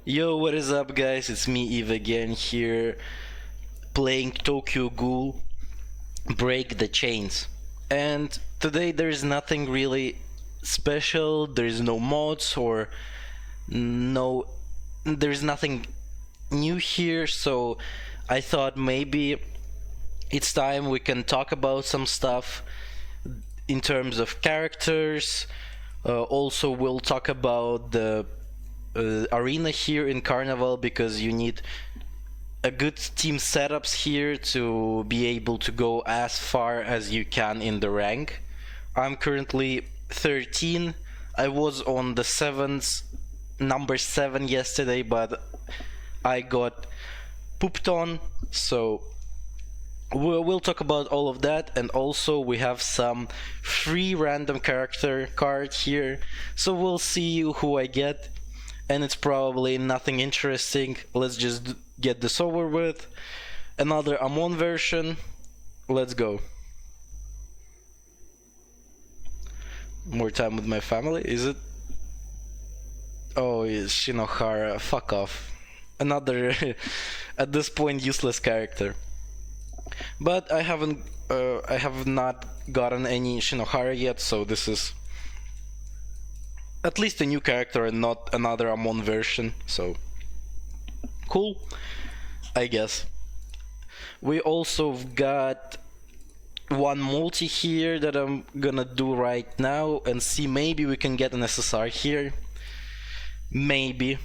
Yo, what is up, guys? It's me, Eve, again here, playing Tokyo Ghoul Break the Chains. And today there's nothing really special, there's no mods or no. There's nothing new here, so I thought maybe it's time we can talk about some stuff in terms of characters. Also, we'll talk about the arena here in Carnival because you need a good team setups here to be able to go as far as you can in the rank. I'm currently 13. I was on the number 7 yesterday, but I got pooped on, so we'll talk about all of that. And also we have some free random character card here, so we'll see who I get, and it's probably nothing interesting. Let's just get this over with. Another Amon version. Let's go. More time with my family, is it? Oh, it's Shinohara. Fuck off. Another, at this point, useless character. But I have not gotten any Shinohara yet, so this is at least a new character and not another Amon version, so cool, I guess. We also got one multi here that I'm gonna do right now and see maybe we can get an SSR here. Maybe.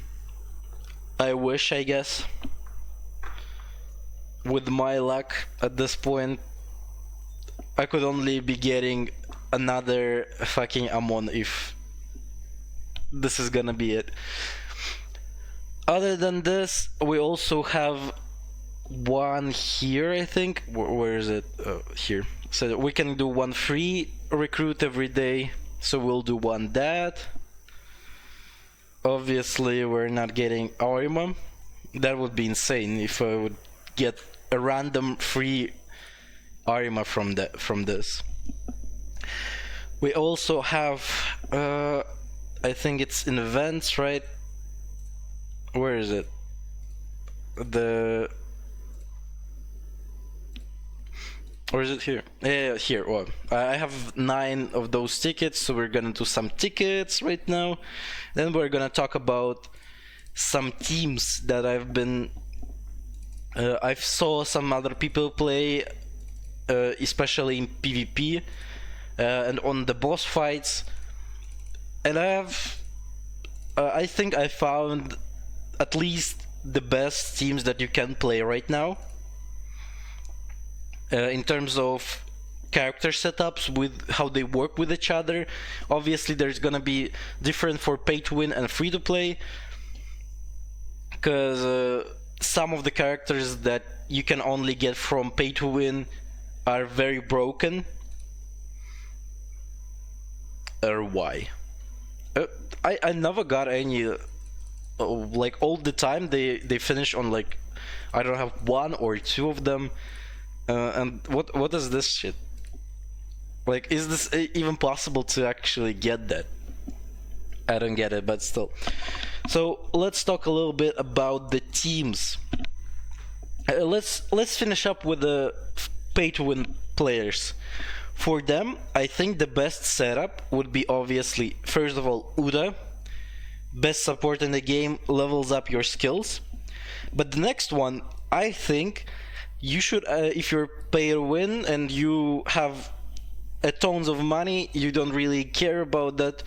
I wish, I guess. With my luck at this point, I could only be getting another fucking Amon if this is gonna be it. Other than this, we also have one here, I think. Where is it? Here. So we can do one free recruit every day. So we'll do one that. Obviously, we're not getting Arima. That would be insane if I would get a random free Arima from this. We also have, I think it's in events, right? Where is it? Or is it here? Yeah, here. Well, I have 9 of those tickets, so we're gonna do some tickets right now. Then we're gonna talk about some teams that I've saw some other people play, especially in PvP and on the boss fights. And I think I found at least the best teams that you can play right now. In terms of character setups, with how they work with each other. Obviously there's gonna be different for pay to win and free to play, because some of the characters that you can only get from pay to win are very broken. Or why? I never got any, like all the time they finish on like, I don't have 1 or 2 of them. And what is this shit? Like, is this even possible to actually get that? I don't get it, but still. So let's talk a little bit about the teams. Let's finish up with the pay-to-win players. For them, I think the best setup would be obviously, first of all, Uda. Best support in the game, levels up your skills. But the next one, I think you should, if you're pay to win and you have tons of money, you don't really care about that,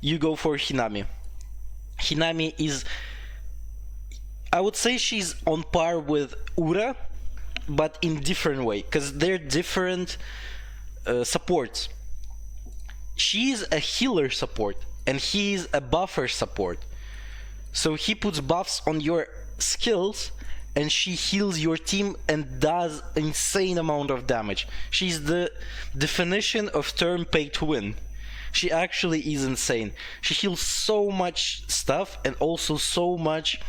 you go for Hinami. Hinami is, I would say she's on par with Ura, but in different way, because they're different supports. She's a healer support and he's a buffer support. So he puts buffs on your skills and she heals your team and does insane amount of damage. She's the definition of turn pay to win. She actually is insane. She heals so much stuff and also so much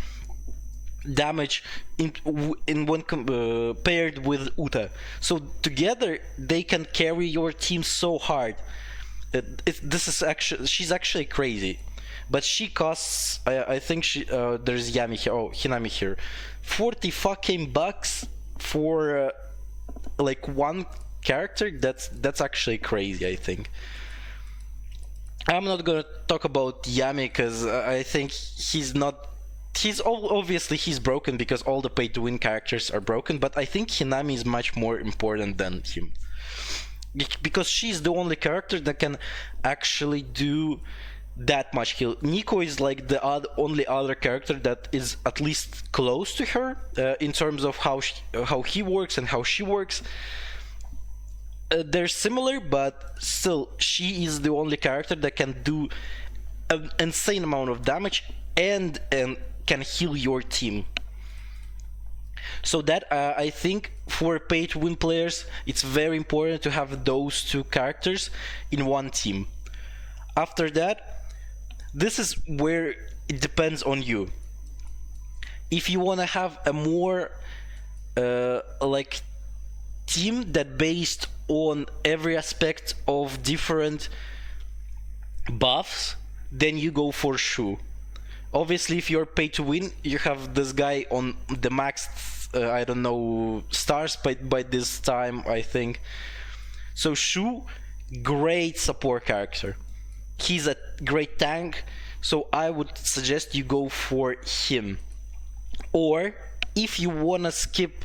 damage in when paired with Uta. So together they can carry your team so hard. This is actually, she's actually crazy. but she costs, I think there's Yami here, oh, Hinami here, 40 fucking bucks for like one character. That's actually crazy, I think. I'm not gonna talk about Yami because I think obviously he's broken because all the pay to win characters are broken, but I think Hinami is much more important than him because she's the only character that can actually do that much heal. Nico is like the only other character that is at least close to her in terms of how he works and how she works. They're similar, but still, she is the only character that can do an insane amount of damage and can heal your team. So that I think for pay-to-win players, it's very important to have those two characters in one team. After that, this is where it depends on you. If you want to have a more like team that based on every aspect of different buffs, then you go for Shu. Obviously, if you're pay to win, you have this guy on the max, I don't know, stars by this time, I think. So Shu, great support character. He's a great tank, so I would suggest you go for him. Or if you wanna skip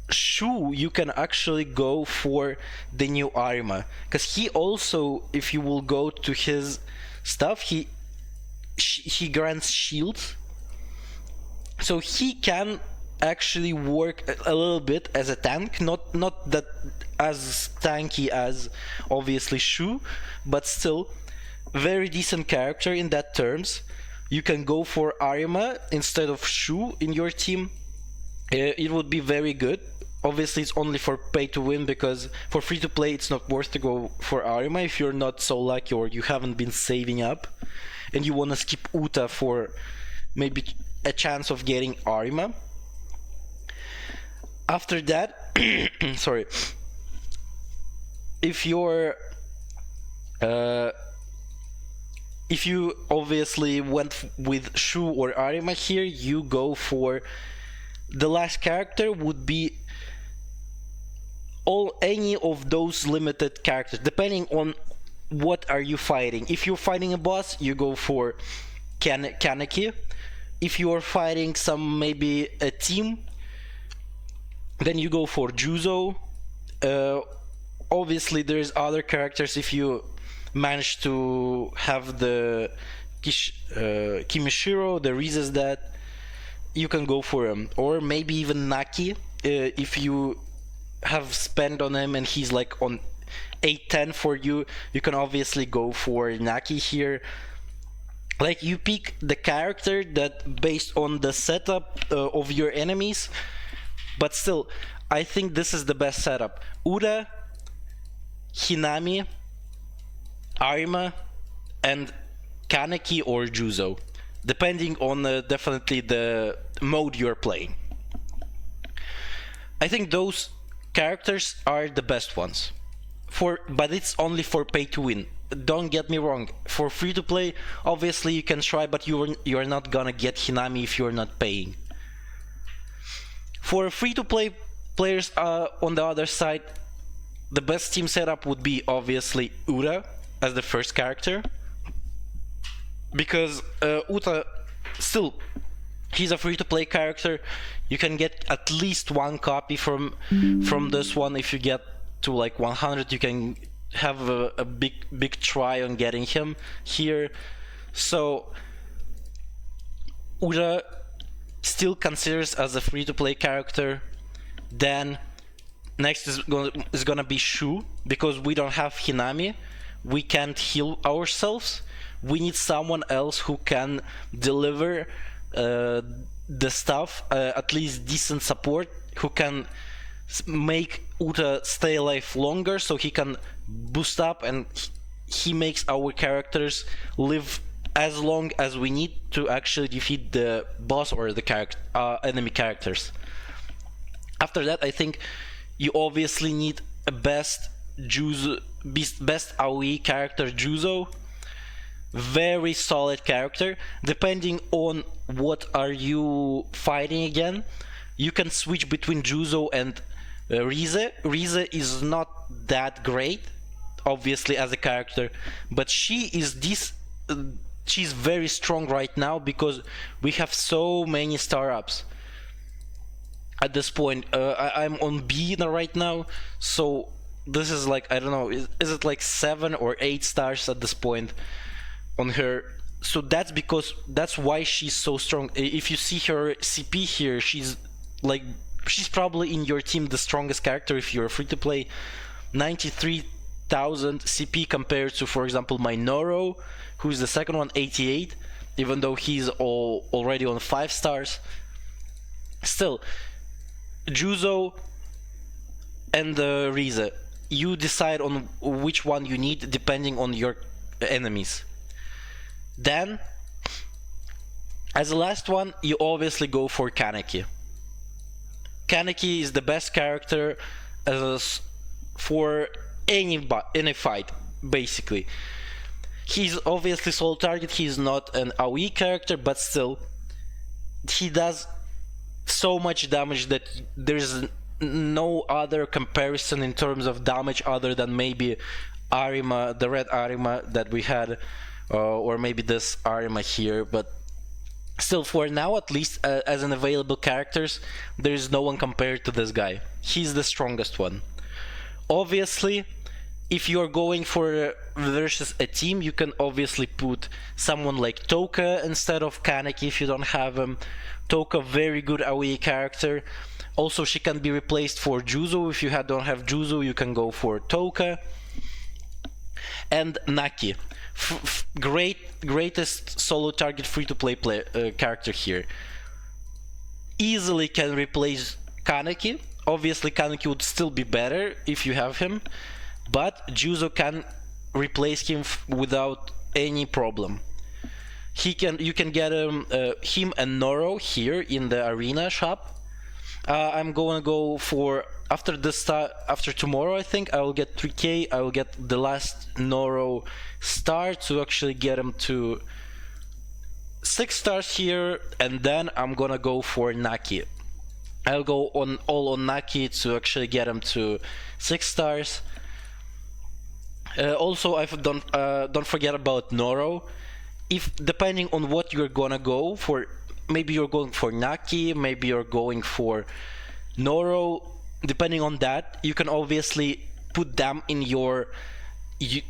Shu, you can actually go for the new Arima, because he also, if you will go to his stuff, he grants shields, so he can actually work a little bit as a tank, not that as tanky as obviously Shu, but still very decent character in that terms. You can go for Arima instead of Shu in your team. It would be very good. Obviously, it's only for pay to win, because for free to play, it's not worth to go for Arima if you're not so lucky or you haven't been saving up and you want to skip Uta for maybe a chance of getting Arima. After that, sorry, if you obviously went with Shu or Arima here, you go for the last character would be any of those limited characters, depending on what are you fighting. If you're fighting a boss, you go for Kaneki. If you are fighting maybe a team, then you go for Juzo. Obviously, there's other characters. If you manage to have the Kimishiro, the Rizas, that you can go for him, or maybe even Naki if you have spent on him and he's like on 8-10 for you. You can obviously go for Naki here. Like, you pick the character that based on the setup of your enemies, but still, I think this is the best setup. Uda, Hinami, Arima, and Kaneki or Juzo, depending on definitely the mode you're playing. I think those characters are the best ones. But it's only for pay to win. Don't get me wrong. For free to play, obviously you can try, but you're not gonna get Hinami if you're not paying. For free to play players on the other side, the best team setup would be obviously Uta as the first character, because Uta still, he's a free to play character. You can get at least one copy from this one. If you get to like 100, you can have a big try on getting him here. So Uta still considers as a free to play character. Then next is gonna be Shu, because we don't have Hinami. We can't heal ourselves. We need someone else who can deliver the stuff, at least decent support, who can make Uta stay alive longer, so he can boost up and he makes our characters live as long as we need to actually defeat the boss or the enemy characters. After that, I think you obviously need a best AoE character, Juzo. very solid character. Depending on what are you fighting again, you can switch between Juzo and Rize. Rize is not that great, obviously, as a character, but she is this. She's very strong right now because we have so many star ups. At this point, I'm on B right now, so this is like, I don't know, is it like 7 or 8 stars at this point on her? So that's why she's so strong. If you see her CP here, she's probably in your team the strongest character if you're free to play. 93,000 CP compared to, for example, my Noro, who's the second one, 88, even though he's already on 5 stars. Still, Juzo and Rize, you decide on which one you need depending on your enemies. Then, as the last one, you obviously go for Kaneki. Kaneki is the best character for any fight, basically. He's obviously solo target, he's not an AoE character, but still, he does so much damage that there's no other comparison in terms of damage other than maybe Arima, the red Arima that we had, or maybe this Arima here, but still, for now at least, as an available characters, there is no one compared to this guy. He's the strongest one. Obviously, if you're going for versus a team, you can obviously put someone like Toka instead of Kaneki if you don't have him. Toka, very good AoE character. Also, she can be replaced for Juzo. If you don't have Juzo, you can go for Toka. And Naki, greatest solo target free-to-play character here. Easily can replace Kaneki. Obviously, Kaneki would still be better if you have him, but Juzo can replace him without any problem. You can get him and Noro here in the arena shop. I'm gonna go for after tomorrow. I think I will get 3k. I will get the last Noro star to actually get him to 6 stars here, and then I'm gonna go for Naki. I'll go all on Naki to actually get him to 6 stars. Also, don't forget about Noro. If depending on what you're gonna go for, maybe you're going for Naki, maybe you're going for Noro. Depending on that, you can obviously put them in your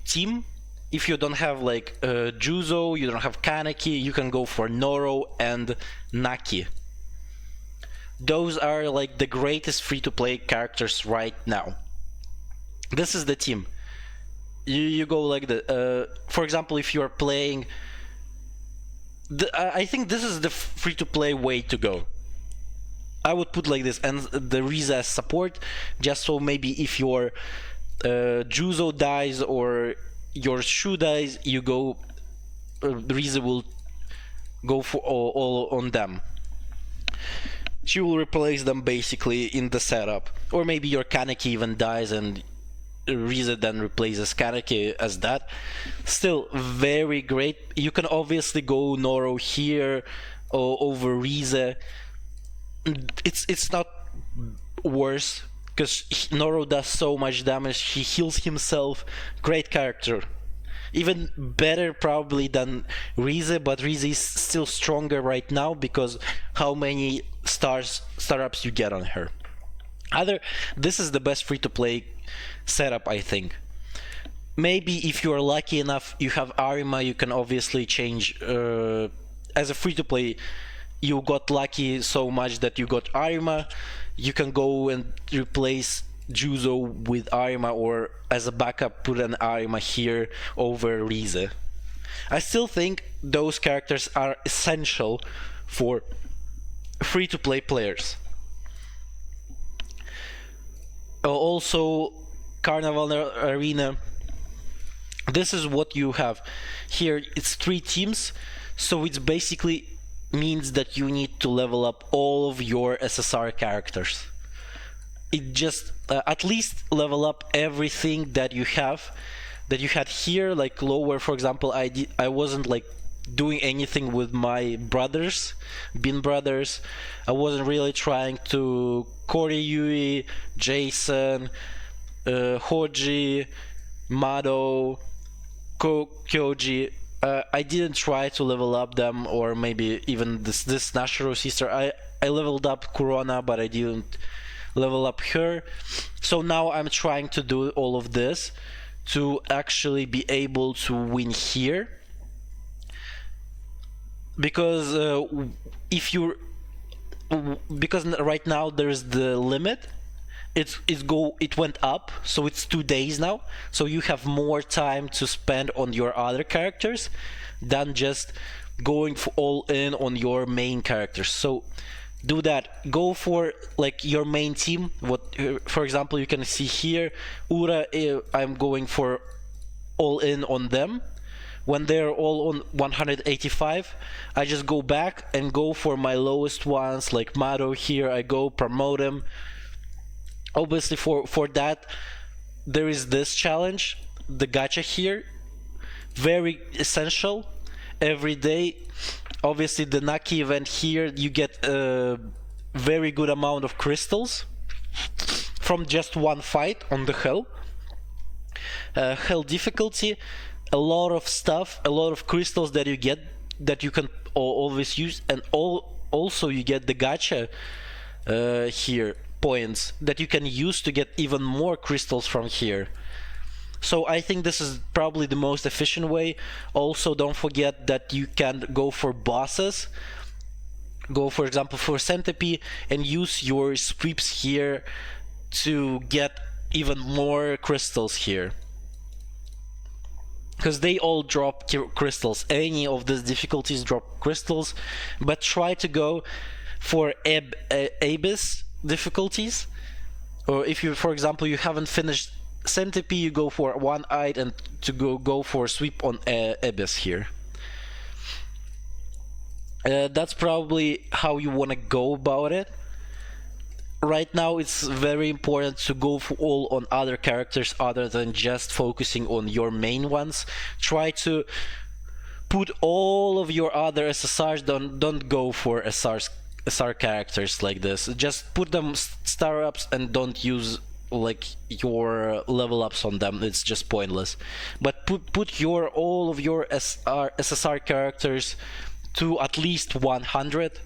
team. If you don't have like Juzo, you don't have Kaneki, you can go for Noro and Naki. Those are like the greatest free-to-play characters right now. This is the team. You go like the for example, if you're playing I think this is the free-to-play way to go. I would put like this, and the Rize as support, just so maybe if your Juzo dies or your Shu dies, you go Rize will go for all on them. She will replace them basically in the setup, or maybe your Kaneki even dies and Rize then replaces Kaneki as that. Still very great. You can obviously go Noro here over Rize. It's not worse because Noro does so much damage. He heals himself. Great character. Even better probably than Rize, but Rize is still stronger right now because how many star-ups you get on her. This is the best free-to-play setup, I think. Maybe if you are lucky enough, you have Arima, you can obviously change as a free-to-play. You got lucky so much that you got Arima, you can go and replace Juzo with Arima, or as a backup put an Arima here over Rize. I still think those characters are essential for free-to-play players. Also, Carnival Arena, this is what you have here. It's 3 teams, so it's basically means that you need to level up all of your SSR characters. It just at least level up everything that you have. that you had here, like lower, for example, I wasn't like doing anything with my brothers, Bin brothers. I wasn't really trying to Corey, Yui, Jason, Hoji, Mado, Kyoji. I didn't try to level up them, or maybe even this Nashiro sister. I leveled up Corona, but I didn't level up her. So now I'm trying to do all of this to actually be able to win here. Because because right now there's the limit. It went up, so it's 2 days now. So you have more time to spend on your other characters than just going all in on your main characters. So do that. Go for like your main team. For example, you can see here, Ura. I'm going for all in on them. When they're all on 185, I just go back and go for my lowest ones, like Mado here. I go promote him. Obviously, for that, there is this challenge, the gacha here, very essential. Every day, obviously, the Naki event here, you get a very good amount of crystals from just one fight on the Hell. Hell difficulty, a lot of stuff, a lot of crystals that you get that you can always use, and also you get the gacha here points that you can use to get even more crystals from here. So I think this is probably the most efficient way. Also, don't forget that you can go for bosses. Go, for example, for Centipede and use your sweeps here to get even more crystals here. Because they all drop crystals. Any of these difficulties drop crystals, but try to go for Abyss difficulties. Or if you, for example, you haven't finished Centipede, you go for one-eyed and to go for sweep on Abyss here. That's probably how you want to go about it. Right now it's very important to go for all on other characters other than just focusing on your main ones. Try to put all of your other SSRs, don't go for SR characters like this. Just put them star ups and don't use like your level ups on them. It's just pointless. But put all of your SSR characters to at least 100.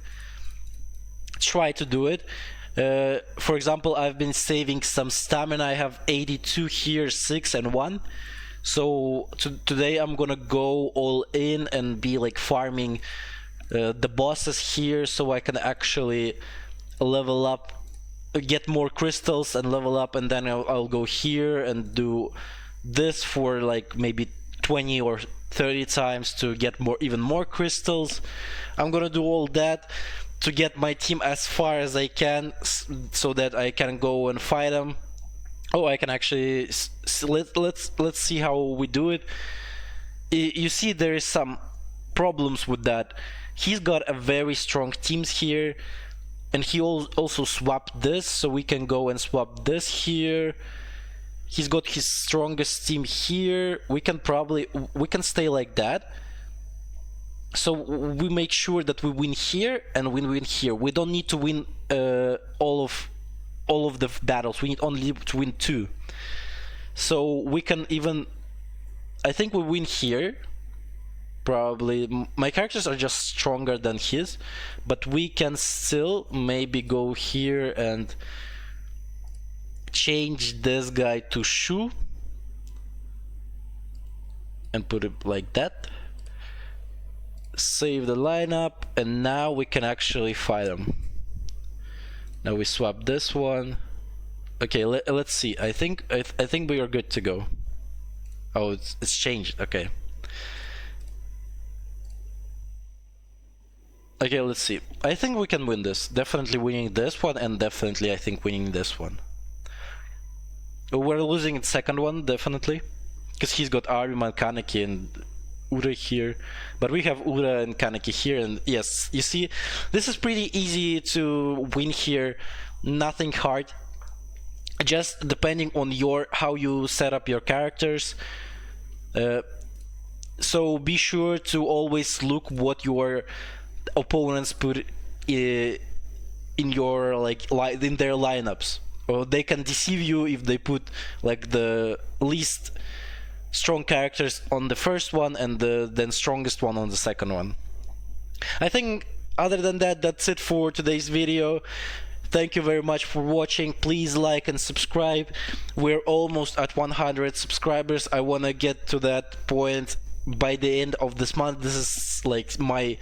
Try to do it. For example, I've been saving some stamina. I have 82 here, 6 and 1. So today I'm gonna go all in and be like farming the bosses here, so I can actually level up, get more crystals and level up, and then I'll go here and do this for like maybe 20 or 30 times to get even more crystals. I'm gonna do all that to get my team as far as I can, so that I can go and fight them. Oh, I can actually let's see how we do it. You see, there is some problems with that. He's got a very strong teams here, and he also swapped this, so we can go and swap this here. He's got his strongest team here. We can stay like that. So we make sure that we win here and we win here. We don't need to win all of the battles. We need only to win 2. So we can even, I think we win here. Probably my characters are just stronger than his, but we can still maybe go here and change this guy to Shu and put it like that. Save the lineup, and now we can actually fight him. Now we swap this one. Okay, let's see. I think we are good to go. Oh, it's changed. Okay. Okay, let's see. I think we can win this. Definitely winning this one, and definitely I think winning this one. We're losing the second one, definitely. Because he's got Arima and Kaneki and Ura here. But we have Ura and Kaneki here, and yes, you see, this is pretty easy to win here. Nothing hard. Just depending on how you set up your characters. Uh, so be sure to always look what your opponents put in your in their lineups, or they can deceive you if they put like the least strong characters on the first one and the then strongest one on the second one. I think other than that, that's it for today's video. Thank you very much for watching. Please like and subscribe. We're almost at 100 subscribers. I want to get to that point by the end of this month. This is like my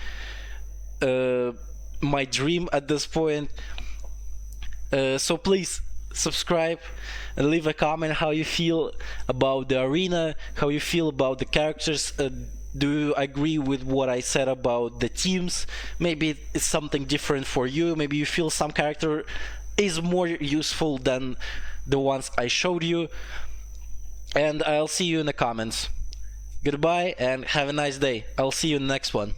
dream at this point. So please subscribe and leave a comment how you feel about the arena, how you feel about the characters. Do you agree with what I said about the teams? Maybe it's something different for you. Maybe you feel some character is more useful than the ones I showed you. And I'll see you in the comments. Goodbye and have a nice day. I'll see you in the next one.